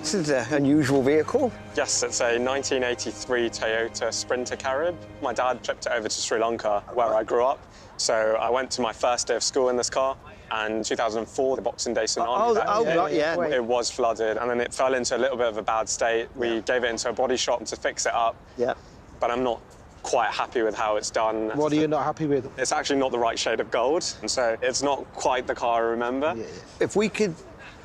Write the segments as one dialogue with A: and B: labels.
A: This is an unusual vehicle.
B: Yes, it's a 1983 Toyota Sprinter Carib. My dad shipped it over to Sri Lanka, where I grew up. So I went to my first day of school in this car, and in 2004, the Boxing Day tsunami. It was flooded, and then it fell into a little bit of a bad state. We gave it into a body shop to fix it up.
A: Yeah.
B: But I'm not quite happy with how it's done.
C: What are you not happy with?
B: It's actually not the right shade of gold, and so it's not quite the car I remember.
A: Yeah. If we could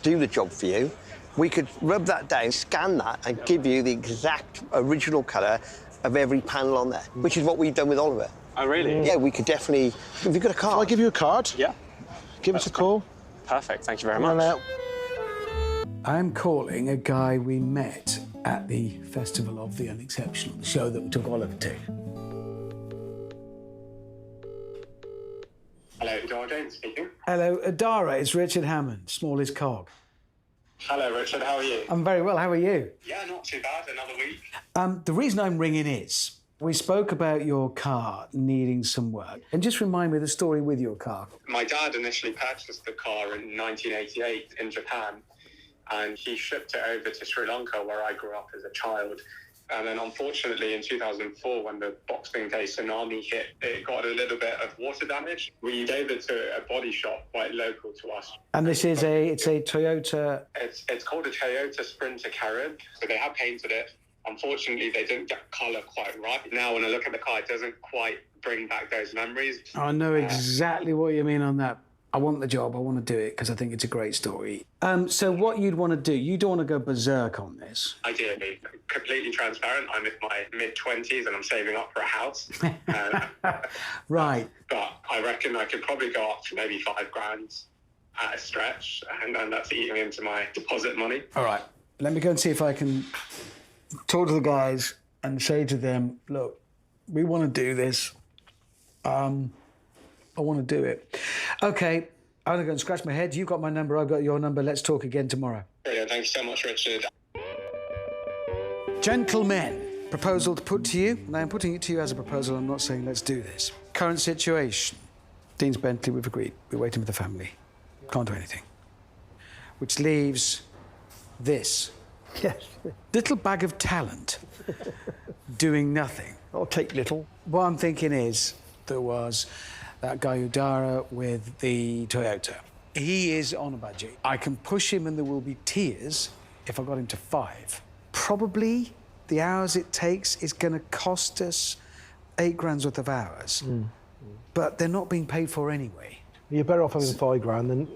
A: do the job for you, we could rub that down, scan that, and give you the exact original colour of every panel on there, which is what we've done with Oliver.
B: Oh, really?
A: Yeah, we could definitely... Have you got a card?
C: Shall I give you a card?
B: Yeah.
C: Give us a call.
B: Perfect, thank you very much.
D: I'm calling a guy we met at the Festival of the Unexceptional, the show that we took Oliver to.
B: Hello, Udara David speaking.
D: Hello, Udara, it's Richard Hammond, Smallest Cog.
B: Hello, Richard, how are you?
D: I'm very well, how are you?
B: Yeah, not too bad, another week.
D: The reason I'm ringing is, we spoke about your car needing some work. And just remind me the story with your car.
B: My dad initially purchased the car in 1988 in Japan, and he shipped it over to Sri Lanka, where I grew up as a child. And then, unfortunately, in 2004, when the Boxing Day tsunami hit, it got a little bit of water damage. We gave it to a body shop quite local to us.
D: And this is it's a Toyota...
B: It's called a Toyota Sprinter Carib. So they have painted it. Unfortunately, they didn't get colour quite right. Now, when I look at the car, it doesn't quite bring back those memories.
D: I know exactly what you mean on that. I want the job, I want to do it, because I think it's a great story. So what you'd want to do, you don't want to go berserk on this.
B: Ideally, completely transparent. I'm in my mid-20s and I'm saving up for a house.
D: Right.
B: But I reckon I could probably go up to maybe £5,000 at a stretch, and that's eating into my deposit money.
D: All right. Let me go and see if I can talk to the guys and say to them, look, we want to do this. I want to do it. OK, I'm going to go and scratch my head. You've got my number, I've got your number. Let's talk again tomorrow.
B: Brilliant. Thank you so much, Richard.
D: Gentlemen, proposal to put to you. Now, I'm putting it to you as a proposal. I'm not saying let's do this. Current situation. Dean's Bentley, we've agreed. We're waiting with the family. Can't do anything. Which leaves this.
A: Yes.
D: Little bag of talent doing nothing.
A: I'll take little.
D: What I'm thinking is there was that guy Udara with the Toyota. He is on a budget. I can push him and there will be tears if I got him to 5. Probably the hours it takes is going to cost us £8,000 worth of hours. But they're not being paid for anyway.
C: You're better off having £5,000 than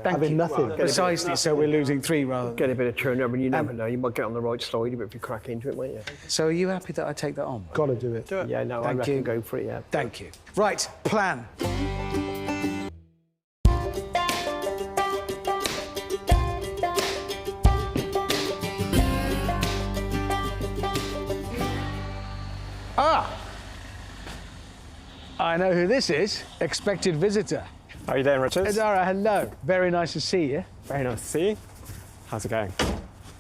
C: having nothing.
D: Well, precisely, so we're losing 3 rather than...
A: Get a bit of turnover, and you never know. You might get on the right side if you crack into it, won't you?
D: So are you happy that I take that on?
C: Got to do it.
A: Yeah, no, I reckon go for it, yeah.
D: Thank you. Right, plan. I know who this is. Expected visitor.
B: How are you doing, Richard?
D: Udara, hello. Very nice to see you.
B: Very nice to see you. How's it going?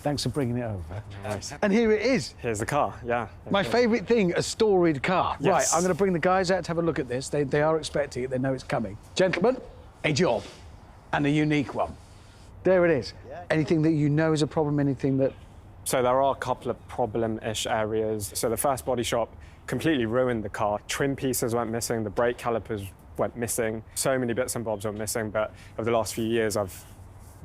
D: Thanks for bringing it over.
B: Nice.
D: And here it is.
B: Here's the car, yeah.
D: My favourite thing, a storied car.
B: Yes.
D: Right, I'm going to bring the guys out to have a look at this. They are expecting it. They know it's coming. Gentlemen, a job. And a unique one. There it is. Yeah. Anything that you know is a problem, anything that...
B: So there are a couple of problem-ish areas. So the first body shop completely ruined the car. Trim pieces went missing, the brake calipers went missing. So many bits and bobs went missing, but over the last few years, I've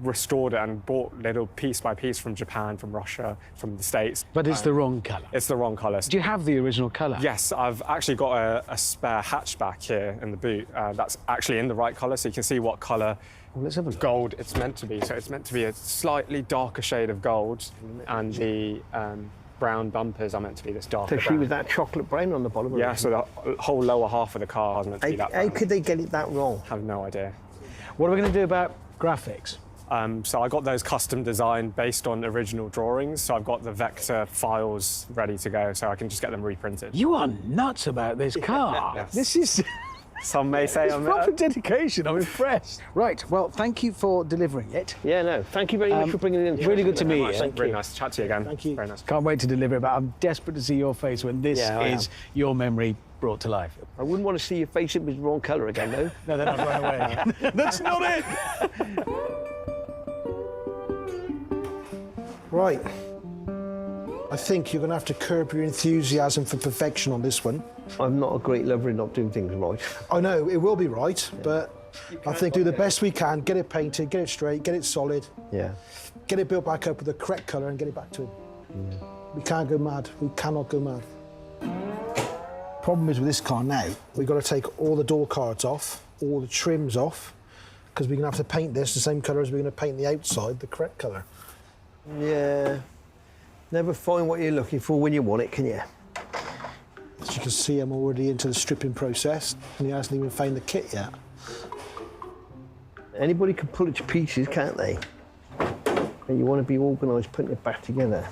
B: restored it and bought little piece by piece from Japan, from Russia, from the States.
D: But it's the wrong colour.
B: It's the wrong colour.
D: Do you have the original colour?
B: Yes, I've actually got a spare hatchback here in the boot. That's actually in the right colour, so you can see what colour gold it's meant to be. So it's meant to be a slightly darker shade of gold, and the brown bumpers are meant to be this darker
A: So she was that chocolate brown on the bottom?
B: Yeah, so the whole lower half of the car is meant to be that brown.
A: How could they get it that wrong?
B: I have no idea.
D: What are we going to do about graphics?
B: So I got those custom designed based on original drawings. So I've got the vector files ready to go, so I can just get them reprinted.
D: You are nuts about this car.
B: Yes.
D: This is...
B: Some may say I'm
D: proper dedication. I'm impressed. Right, well, thank you for delivering it.
A: Yeah, no, thank you very much for bringing it in.
D: Really good to meet you.
A: Thank
B: really
A: you.
B: nice to chat to you again.
D: Thank you.
B: Very nice.
D: Can't wait to deliver it, but I'm desperate to see your face when this is your memory brought to life.
A: I wouldn't want to see your face if it was the wrong colour again, though.
D: No, then I'd run away. That's not it!
C: Right. I think you're going to have to curb your enthusiasm for perfection on this one.
A: I'm not a great lover of not doing things right.
C: I know, it will be right, but I think do the best we can, get it painted, get it straight, get it solid,
A: Yeah.
C: get it built back up with the correct colour and get it back to him. We can't go mad. We cannot go mad. Problem is with this car now, we've got to take all the door cards off, all the trims off, because we're going to have to paint this the same colour as we're going to paint the outside, the correct colour.
A: Yeah. Never find what you're looking for when you want it, can you?
C: As you can see, I'm already into the stripping process, and he hasn't even found the kit yet.
A: Anybody can pull it to pieces, can't they? And you want to be organised putting it back together.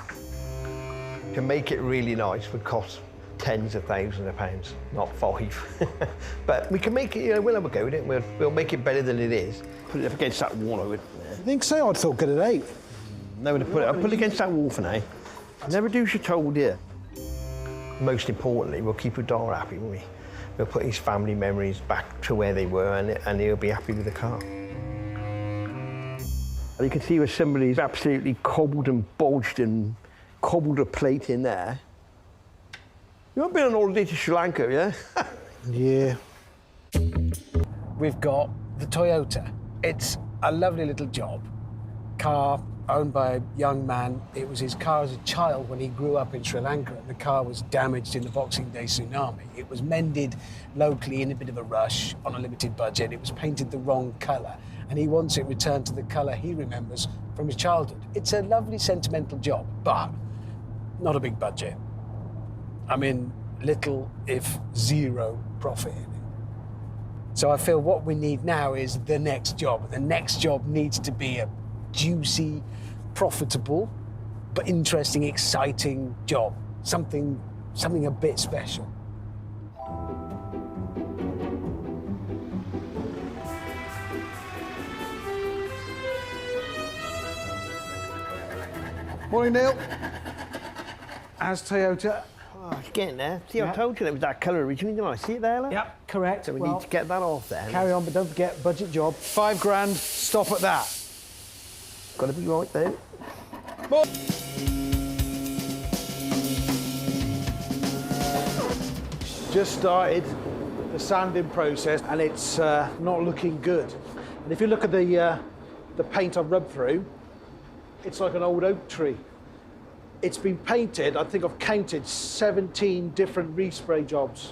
A: To make it really nice would cost tens of thousands of pounds, not 5. But we can make it, you know, we'll have a go at it. We'll make it better than it is. Put it up against that wall, I would.
C: I think so. I'd thought get it out.
A: Never to put it. I'll put it against that wall for now. Never do as you're told, dear. Most importantly, we'll keep Udara happy, won't we? We'll put his family memories back to where they were, and he'll be happy with the car. And you can see where somebody's absolutely cobbled and bodged and cobbled a plate in there. You haven't been on holiday to Sri Lanka, yeah?
C: Yeah.
D: We've got the Toyota. It's a lovely little job. Car owned by a young man. It was his car as a child when he grew up in Sri Lanka, and the car was damaged in the Boxing Day tsunami. It was mended locally in a bit of a rush on a limited budget. It was painted the wrong colour, and he wants it returned to the colour he remembers from his childhood. It's a lovely sentimental job, but not a big budget. I mean, little if zero profit in it. So I feel what we need now is the next job. The next job needs to be a juicy, profitable, but interesting, exciting job. Something a bit special.
C: Morning, Neil. How's Toyota?
A: Oh, it's getting there. See, I told you that was that colour originally, didn't I? See it there, look?
D: Yep, correct.
A: So we need to get that off then.
D: Carry on, but don't forget, budget job. £5,000, stop at that.
A: Got to be right then.
C: Just started the sanding process, and it's not looking good. And if you look at the paint I've rubbed through, it's like an old oak tree. It's been painted, I think I've counted 17 different respray jobs.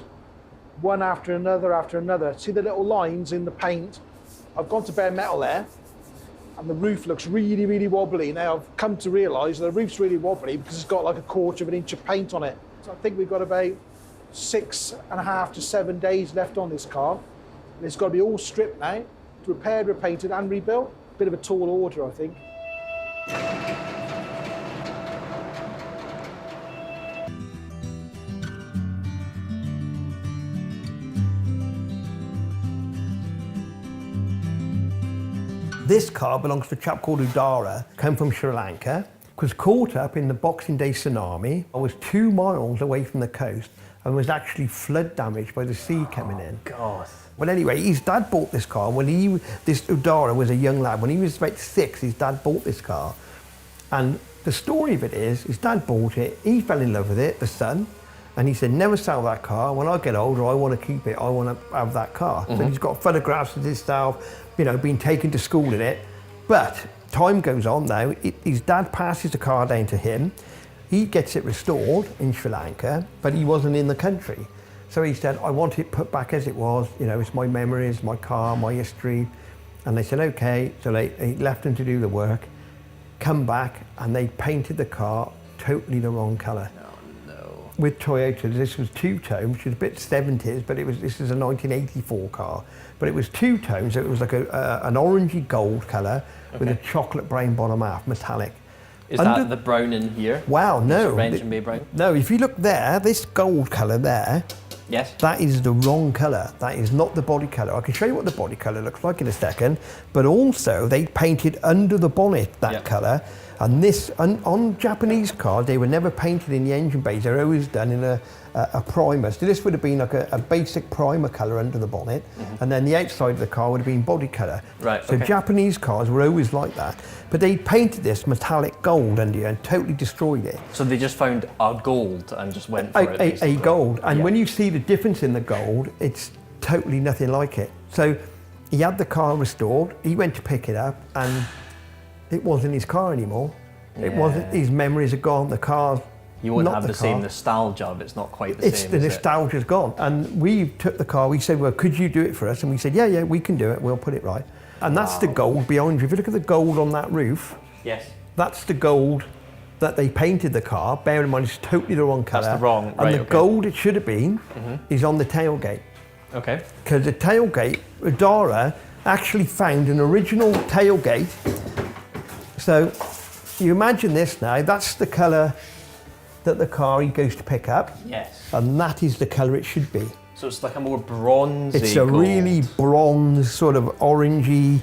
C: One after another after another. See the little lines in the paint? I've gone to bare metal there, and the roof looks really, really wobbly. Now I've come to realise the roof's really wobbly because it's got like 1/4 of an inch of paint on it. So I think we've got about 6.5 to 7 days left on this car. And it's got to be all stripped now, repaired, repainted and rebuilt. Bit of a tall order, I think.
A: This car belongs to a chap called Udara, come from Sri Lanka, was caught up in the Boxing Day tsunami. I was 2 miles away from the coast and was actually flood damaged by the sea coming in.
E: God.
A: Well, anyway, his dad bought this car. This Udara was a young lad. When he was about 6, his dad bought this car. And the story of it is, his dad bought it, he fell in love with it, the son, and he said, never sell that car. When I get older, I want to keep it. I want to have that car. So he's got photographs of himself, you know, being taken to school in it. But time goes on now. His dad passes the car down to him. He gets it restored in Sri Lanka, but he wasn't in the country. So he said, I want it put back as it was. You know, it's my memories, my car, my history. And they said, okay. So they left him to do the work, come back, and they painted the car totally the wrong colour. With Toyota, this was two-tone, which is a bit 70s, but this is a 1984 car. But it was two-tone, so it was like an orangey gold colour with a chocolate brown bottom half, metallic.
E: Is that the brown in here?
A: Wow, no.
E: Orange and be brown?
A: No, if you look there, this gold colour there,
E: yes,
A: that is the wrong colour. That is not the body colour. I can show you what the body colour looks like in a second, but also they painted under the bonnet that colour, And this, on Japanese cars, they were never painted in the engine bays. They're always done in a primer. So this would have been like a basic primer colour under the bonnet, and then the outside of the car would have been body colour.
E: Right,
A: So
E: okay.
A: Japanese cars were always like that. But they painted this metallic gold under here and totally destroyed it.
E: So they just found a gold and just went for it.
A: A
E: basically.
A: gold. And
E: Yeah.
A: when you see the difference in the gold, it's totally nothing like it. So he had the car restored, he went to pick it up, and it wasn't his car anymore. It wasn't, his memories are gone, the car's
E: You won't
A: not
E: have the
A: car.
E: same nostalgia, but it's not quite the
A: It's
E: same.
A: the
E: is it?
A: nostalgia's gone. And we took the car, we said, well, could you do it for us? And we said, yeah, we can do it, we'll put it right. And that's the gold behind you. If you look at the gold on that roof,
E: Yes.
A: that's the gold that they painted the car. Bear in mind, it's totally the wrong colour.
E: That's the wrong,
A: And
E: right,
A: the
E: okay.
A: gold it should have been is on the tailgate.
E: Okay.
A: Because the tailgate, Udara actually found an original tailgate. So you imagine this now, that's the colour that the car he goes to pick up,
E: Yes.
A: and that is the colour it should be.
E: So it's like a more bronzy
A: It's a
E: gold.
A: really bronze, sort of orangey,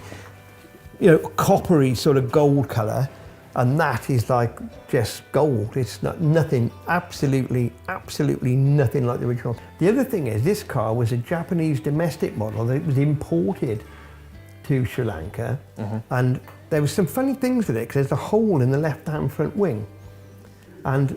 A: coppery sort of gold colour, and that is like just gold. It's nothing, absolutely nothing like the original. The other thing is, this car was a Japanese domestic model that was imported to Sri Lanka, and there was some funny things with it, because there's a hole in the left-hand front wing, and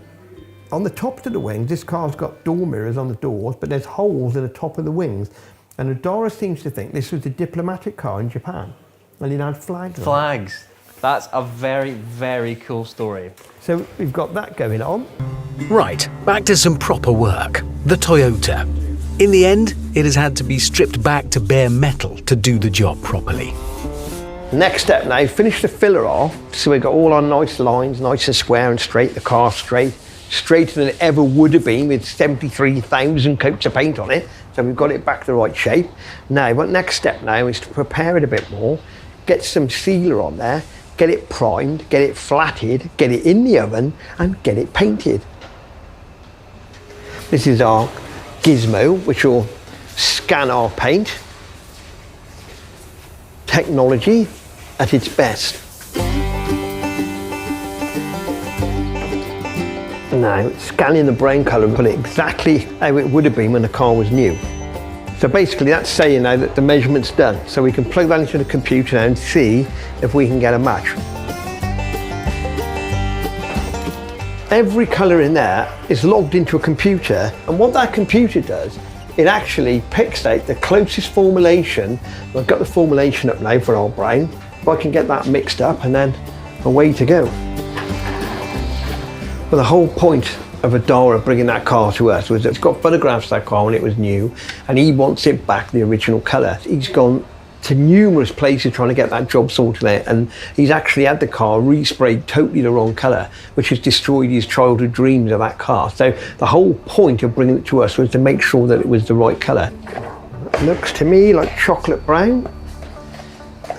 A: on the tops of the wings, this car's got door mirrors on the doors, but there's holes in the top of the wings. And Udara seems to think this was a diplomatic car in Japan, and it had flags on it.
E: Flags. That's a very, very cool story.
A: So we've got that going on.
F: Right, back to some proper work. The Toyota. In the end, it has had to be stripped back to bare metal to do the job properly.
A: Next step now, finish the filler off, so we've got all our nice lines, nice and square and straight, the car straight, straighter than it ever would have been with 73,000 coats of paint on it. So we've got it back the right shape. Now, what next step now is to prepare it a bit more, get some sealer on there, get it primed, get it flatted, get it in the oven, and get it painted. This is our gizmo, which will scan our paint. Technology at its best. Now, it's scanning the brain colour and put it exactly how it would have been when the car was new. So basically that's saying now that the measurement's done. So we can plug that into the computer now and see if we can get a match. Every colour in there is logged into a computer, and what that computer does, it actually picks out the closest formulation. I've got the formulation up now for our brown. If I can get that mixed up, and then away to go. But the whole point of Udara bringing that car to us was that it's got photographs of that car when it was new, and he wants it back the original colour. He's gone to numerous places trying to get that job sorted out, and he's actually had the car resprayed totally the wrong colour, which has destroyed his childhood dreams of that car. So the whole point of bringing it to us was to make sure that it was the right colour. Looks to me like chocolate brown.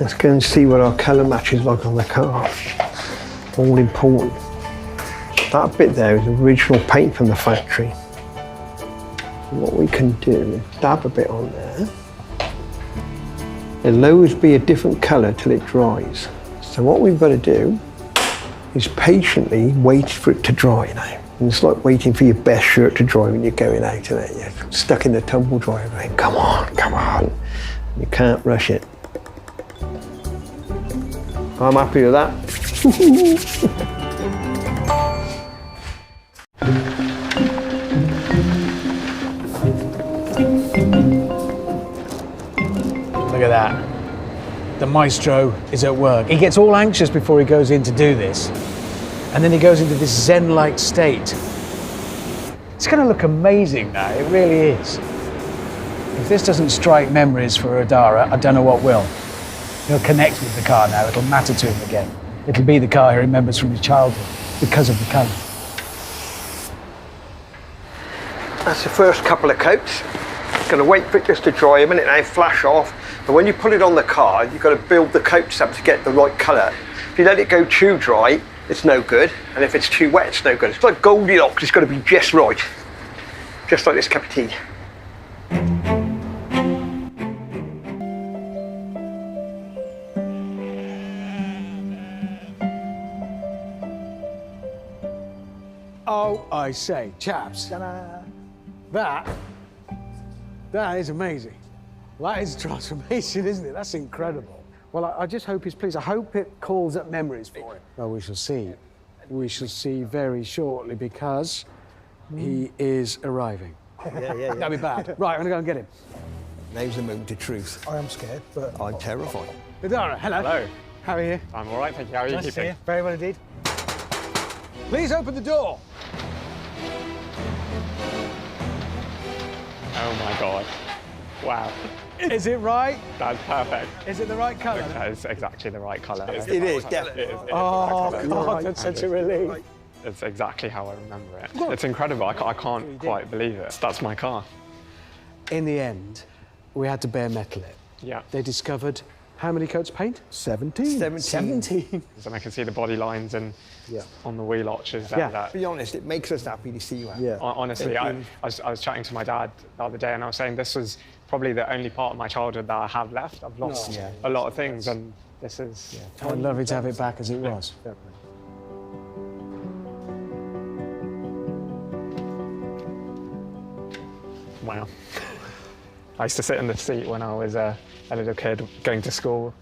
A: Let's go and see what our colour match is like on the car. All important. That bit there is original paint from the factory. What we can do is dab a bit on there. It'll always be a different colour till it dries. So what we've got to do is patiently wait for it to dry now. And it's like waiting for your best shirt to dry when you're going out, isn't it? You're stuck in the tumble dryer going, come on, come on. You can't rush it. I'm happy with that.
D: Look at that. The maestro is at work. He gets all anxious before he goes in to do this. And then he goes into this zen-like state. It's going to look amazing now, it really is. If this doesn't strike memories for Udara, I don't know what will. He'll connect with the car now, it'll matter to him again. It'll be the car he remembers from his childhood because of the colour.
A: That's the first couple of coats. Going to wait for it just to dry a minute now, flash off. But when you put it on the car, you've got to build the coats up to get the right colour. If you let it go too dry, it's no good. And if it's too wet, it's no good. It's like Goldilocks, it's got to be just right. Just like this cup of tea.
D: Oh, I say, chaps,
C: Ta-da.
D: that is amazing. That is a transformation, isn't it? That's incredible. Well, I just hope he's pleased. I hope it calls up memories for him. Well, we shall see. We shall see very shortly because he is arriving.
A: Yeah.
D: That'll be bad. Right, I'm gonna go and get him.
A: Now's the moment of truth.
C: I am scared, but
A: I'm terrified.
D: Udara, hello.
G: Hello.
D: How are you?
G: I'm all right, thank you. How are you
D: Nice to see
G: keeping?
D: you. Very well indeed. Please open the door.
G: Oh my God. Wow.
D: Is it right?
G: That's perfect.
D: Is it the right colour?
G: That is exactly the right colour.
A: It is, definitely.
G: It is
D: Oh,
G: exactly
D: God, that's such a relief.
G: It's exactly how I remember it. It's incredible. I can't quite believe it. That's my car.
D: In the end, we had to bare metal it.
G: Yeah.
D: They discovered how many coats of paint?
C: 17.
D: 17.
G: And I can see the body lines and
C: Yeah.
G: on the wheel arches.
D: Yeah.
A: To be honest, it makes us happy to see you happy.
C: Yeah.
G: Honestly, I was chatting to my dad the other day and I was saying this was probably the only part of my childhood that I have left. I've lost a lot of things and this is...
D: I'd love to have it back as it was.
G: Wow. I used to sit in the seat when I was a little kid going to school,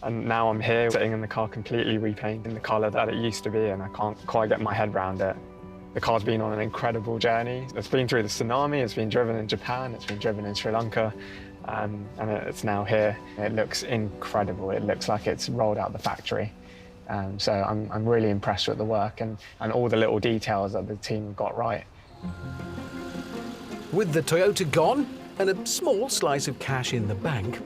G: and now I'm here sitting in the car completely repainted in the colour that it used to be, and I can't quite get my head around it. The car's been on an incredible journey. It's been through the tsunami, it's been driven in Japan, it's been driven in Sri Lanka, and it's now here. It looks incredible. It looks like it's rolled out the factory. So I'm really impressed with the work and all the little details that the team got right.
F: With the Toyota gone and a small slice of cash in the bank,